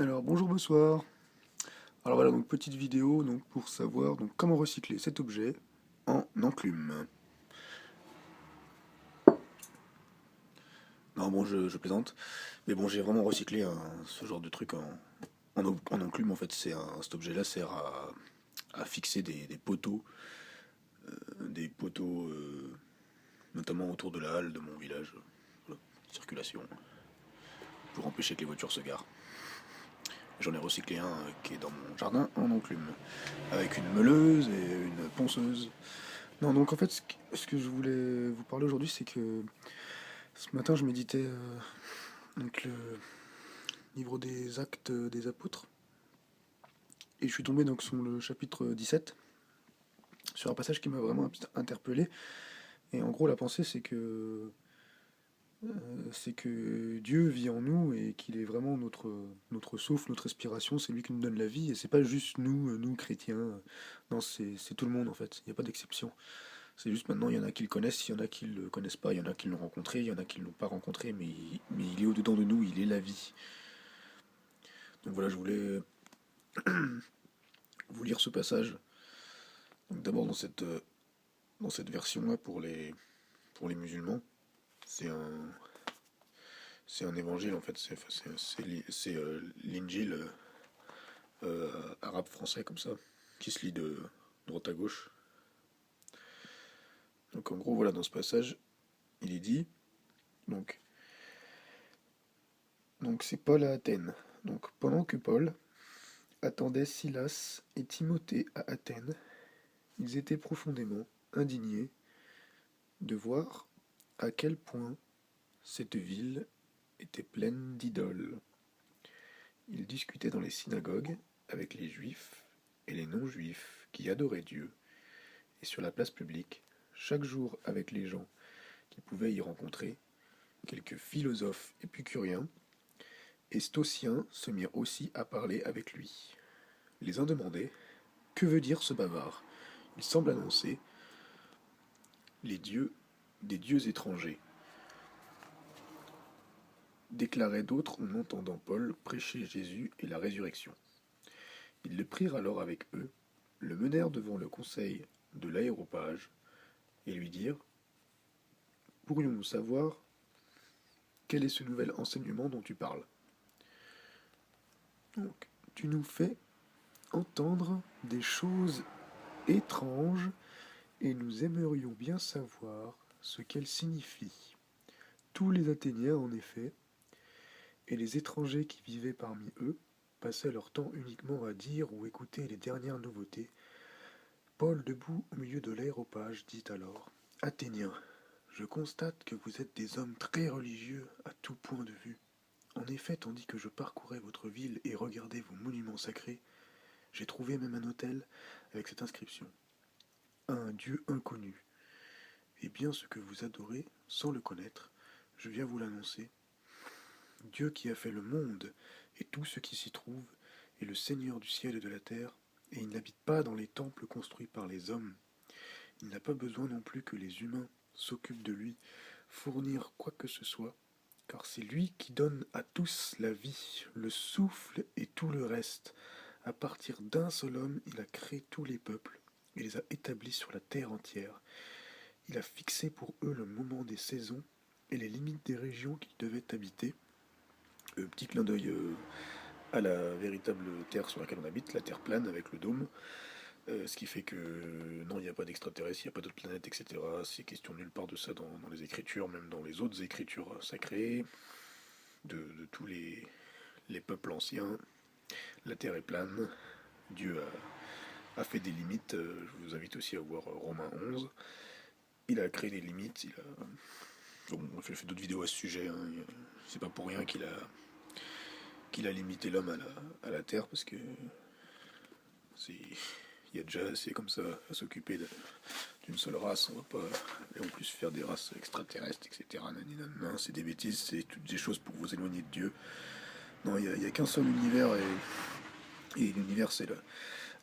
Alors bonjour, bonsoir. Alors voilà, donc petite vidéo donc pour savoir donc comment recycler cet objet en enclume. Non bon, je plaisante, mais bon, j'ai vraiment recyclé ce genre de truc en enclume. En fait, cet objet-là sert à fixer des poteaux, notamment autour de la halle de mon village, voilà, circulation, pour empêcher que les voitures se garent. J'en ai recyclé un qui est dans mon jardin en enclume, avec une meuleuse et une ponceuse. Non, donc en fait, ce que je voulais vous parler aujourd'hui, c'est que ce matin, je méditais donc le livre des Actes des Apôtres, et je suis tombé donc sur le chapitre 17, sur un passage qui m'a vraiment interpellé. Et en gros, la pensée, c'est que Dieu vit en nous et qu'il est vraiment notre souffle, notre respiration. C'est lui qui nous donne la vie, et c'est pas juste nous chrétiens. Non, c'est tout le monde en fait. Il n'y a pas d'exception. C'est juste maintenant, il y en a qui le connaissent, il y en a qui le connaissent pas, il y en a qui l'ont rencontré, il y en a qui ne l'ont pas rencontré, mais il est au-dedans de nous, il est la vie. Donc voilà, je voulais vous lire ce passage. Donc d'abord dans cette version-là pour les musulmans, c'est un, c'est un évangile en fait, c'est l'Injil arabe-français comme ça, qui se lit de droite à gauche. Donc en gros, voilà, dans ce passage, il est dit, donc, donc c'est Paul à Athènes. Donc pendant que Paul attendait Silas et Timothée à Athènes, ils étaient profondément indignés de voir à quel point cette ville était pleine d'idoles. Ils discutaient dans les synagogues avec les juifs et les non-juifs qui adoraient Dieu, et sur la place publique, chaque jour avec les gens qui pouvaient y rencontrer, quelques philosophes épicuriens et stoïciens se mirent aussi à parler avec lui. Les uns demandaient: Que veut dire ce bavard? Il semble annoncer les dieux des dieux étrangers, déclaraient d'autres en entendant Paul prêcher Jésus et la résurrection. Ils le prirent alors avec eux, le menèrent devant le conseil de l'aéropage et lui dirent: Pourrions-nous savoir quel est ce nouvel enseignement dont tu parles? Donc, tu nous fais entendre des choses étranges et nous aimerions bien savoir ce qu'elles signifient. Tous les Athéniens, en effet, et les étrangers qui vivaient parmi eux, passaient leur temps uniquement à dire ou écouter les dernières nouveautés. Paul, debout au milieu de l'aéropage, dit alors: Athéniens, je constate que vous êtes des hommes très religieux à tout point de vue. En effet, tandis que je parcourais votre ville et regardais vos monuments sacrés, j'ai trouvé même un hôtel avec cette inscription: à un Dieu inconnu. Et bien ce que vous adorez, sans le connaître, je viens vous l'annoncer. Dieu qui a fait le monde et tout ce qui s'y trouve est le Seigneur du ciel et de la terre, et il n'habite pas dans les temples construits par les hommes. Il n'a pas besoin non plus que les humains s'occupent de lui, fournir quoi que ce soit, car c'est lui qui donne à tous la vie, le souffle et tout le reste. À partir d'un seul homme, il a créé tous les peuples et les a établis sur la terre entière. Il a fixé pour eux le moment des saisons et les limites des régions qu'ils devaient habiter. Petit clin d'œil à la véritable terre sur laquelle on habite, la terre plane avec le dôme. Ce qui fait que non, il n'y a pas d'extraterrestres, il n'y a pas d'autres planètes, etc. C'est question nulle part de ça dans les écritures, même dans les autres écritures sacrées, de tous les peuples anciens. La terre est plane, Dieu a fait des limites. Je vous invite aussi à voir Romains 11. Il a créé des limites, bon, on a fait d'autres vidéos à ce sujet, hein. C'est pas pour rien qu'il a limité l'homme à la terre, parce que c'est il y a déjà assez comme ça à s'occuper d'une seule race. On va pas et en plus faire des races extraterrestres, etc. Non, c'est des bêtises, c'est toutes des choses pour vous éloigner de Dieu. Non, il y a qu'un seul univers, et l'univers c'est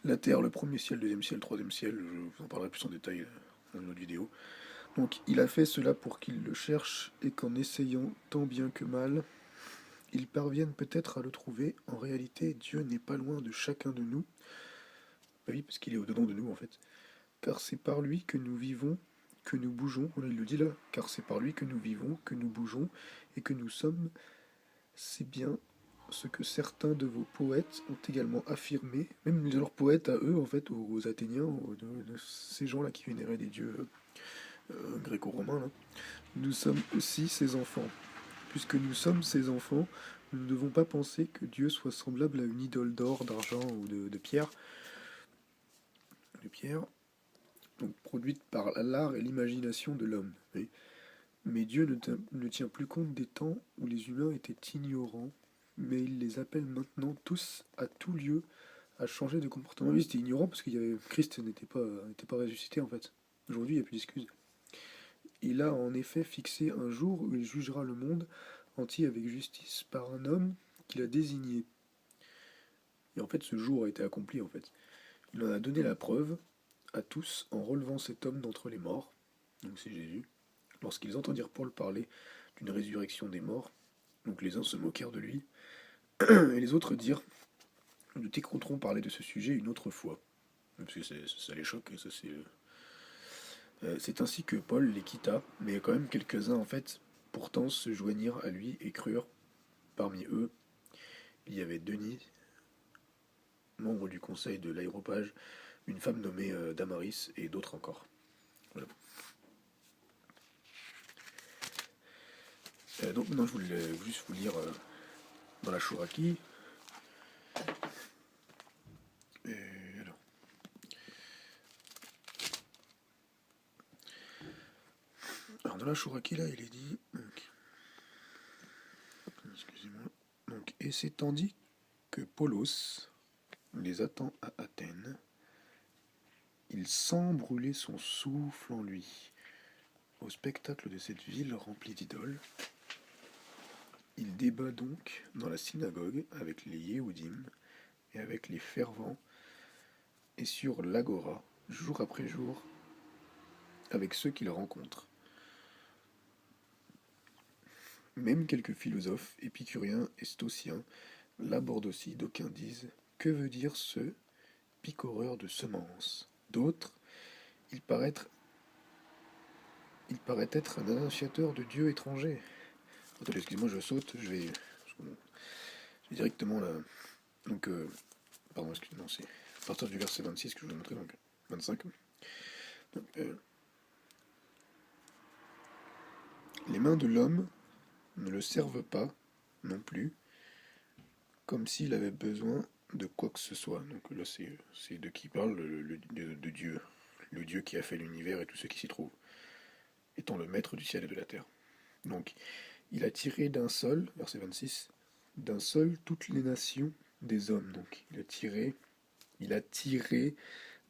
la Terre, le premier ciel, deuxième ciel, troisième ciel. Je vous en parlerai plus en détail dans une autre vidéo. Donc il a fait cela pour qu'il le cherche et qu'en essayant tant bien que mal, ils parviennent peut-être à le trouver. En réalité, Dieu n'est pas loin de chacun de nous. Bah oui, parce qu'il est au-dedans de nous en fait. Car c'est par lui que nous vivons, que nous bougeons. Voilà, il le dit là. Car c'est par lui que nous vivons, que nous bougeons et que nous sommes. C'est bien ce que certains de vos poètes ont également affirmé, même de leurs poètes à eux, en fait, aux Athéniens, de ces gens-là qui vénéraient des dieux gréco-romains. Là. Nous sommes aussi ses enfants. Puisque nous sommes ses enfants, nous ne devons pas penser que Dieu soit semblable à une idole d'or, d'argent ou de pierre, donc produite par l'art et l'imagination de l'homme. Mais Dieu ne tient plus compte des temps où les humains étaient ignorants, mais il les appelle maintenant tous, à tout lieu, à changer de comportement. Lui, c'était ignorant parce que Christ n'était pas ressuscité en fait. Aujourd'hui, il n'y a plus d'excuses. Il a en effet fixé un jour où il jugera le monde entier avec justice par un homme qu'il a désigné. Et en fait, ce jour a été accompli en fait. Il en a donné la preuve à tous en relevant cet homme d'entre les morts, donc c'est Jésus, lorsqu'ils entendirent Paul parler d'une résurrection des morts. Donc les uns se moquèrent de lui, et les autres dirent, nous t'écouterons parler de ce sujet une autre fois. Parce que ça les choque, et ça c'est ainsi que Paul les quitta, mais quand même quelques-uns en fait, pourtant se joignirent à lui et crurent. Parmi eux, il y avait Denis, membre du conseil de l'aéropage, une femme nommée Damaris et d'autres encore. Voilà. Donc maintenant je voulais juste vous lire dans la Chouraki. Alors. Alors dans la Chouraki là il est dit. Excusez-moi. Donc, et c'est tandis que Polos les attend à Athènes, il sent brûler son souffle en lui. Au spectacle de cette ville remplie d'idoles, il débat donc dans la synagogue avec les Yéhoudim et avec les fervents, et sur l'agora, jour après jour, avec ceux qu'il rencontre. Même quelques philosophes, épicuriens et stoïciens, l'abordent aussi, d'aucuns disent que veut dire ce picoreur de semences. D'autres, il paraît être un annonciateur de dieux étrangers. Attendez, excusez-moi, je saute, je vais directement là. Donc, pardon, excusez-moi, c'est à partir du verset 26 que je vous ai montré, donc 25. Donc, les mains de l'homme ne le servent pas non plus, comme s'il avait besoin de quoi que ce soit. Donc là, c'est de qui parle de Dieu, le Dieu qui a fait l'univers et tout ce qui s'y trouve, étant le maître du ciel et de la terre. Donc, il a tiré d'un seul, verset 26, d'un seul toutes les nations des hommes. Donc, il a tiré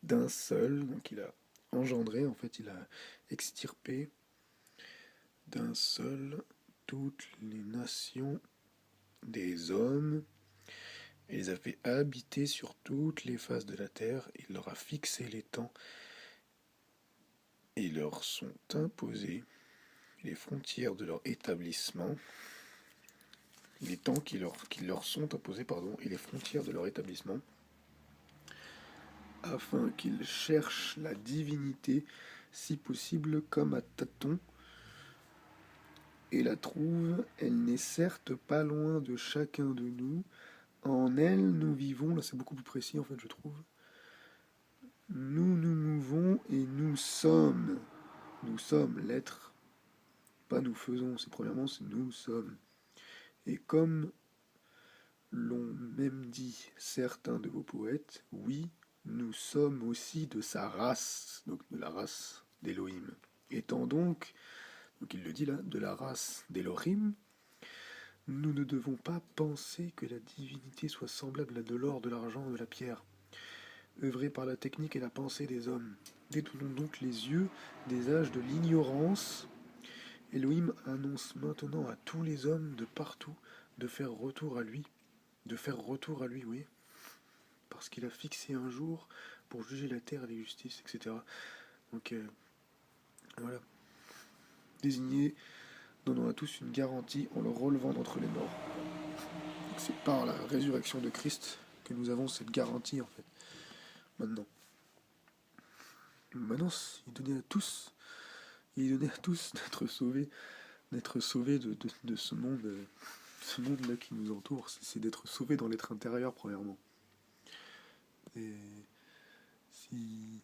d'un seul, donc il a engendré, en fait, il a extirpé d'un seul toutes les nations des hommes, et les a fait habiter sur toutes les faces de la terre. Il leur a fixé les temps, et leur sont imposés les frontières de leur établissement, les temps qui leur sont imposés, et les frontières de leur établissement, afin qu'ils cherchent la divinité, si possible comme à tâtons, et la trouvent. Elle n'est certes pas loin de chacun de nous. En elle, nous vivons. Là, c'est beaucoup plus précis, en fait, je trouve. Nous nous mouvons et nous sommes. Nous sommes l'être. Pas nous faisons. C'est premièrement, c'est nous sommes. Et comme l'ont même dit certains de vos poètes, oui, nous sommes aussi de sa race, donc de la race d'Élohim. Étant donc il le dit là, de la race d'Elohim, nous ne devons pas penser que la divinité soit semblable à de l'or, de l'argent, de la pierre, œuvrée par la technique et la pensée des hommes. Détournons donc les yeux des âges de l'ignorance. Elohim annonce maintenant à tous les hommes de partout de faire retour à lui, oui, parce qu'il a fixé un jour pour juger la terre et les justices, etc. Donc voilà, désigné, donnant à tous une garantie en le relevant d'entre les morts. C'est par la résurrection de Christ que nous avons cette garantie, en fait. Maintenant. Maintenant, il est donné à tous. Il est donné à tous d'être sauvés de ce monde-là qui nous entoure. C'est d'être sauvés dans l'être intérieur, premièrement. Et si.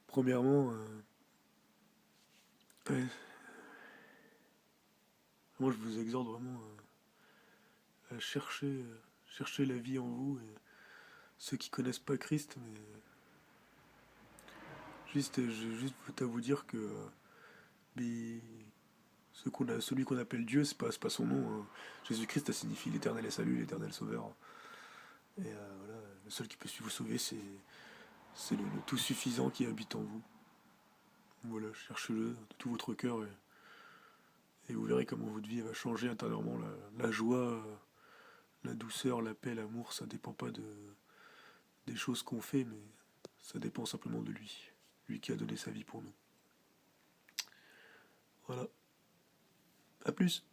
Premièrement, ouais, moi je vous exhorte vraiment à chercher la vie en vous. Et ceux qui connaissent pas Christ, mais j'ai juste à vous dire que mais celui qu'on appelle Dieu, c'est pas son nom, hein. Jésus-Christ, ça signifie l'éternel et salut, l'éternel sauveur. Et voilà, le seul qui peut vous sauver, c'est le tout suffisant qui habite en vous. Voilà, cherchez-le de tout votre cœur et vous verrez comment votre vie va changer intérieurement. La joie, la douceur, la paix, l'amour, ça dépend pas des choses qu'on fait, mais ça dépend simplement de lui. Lui qui a donné sa vie pour nous. Voilà. À plus.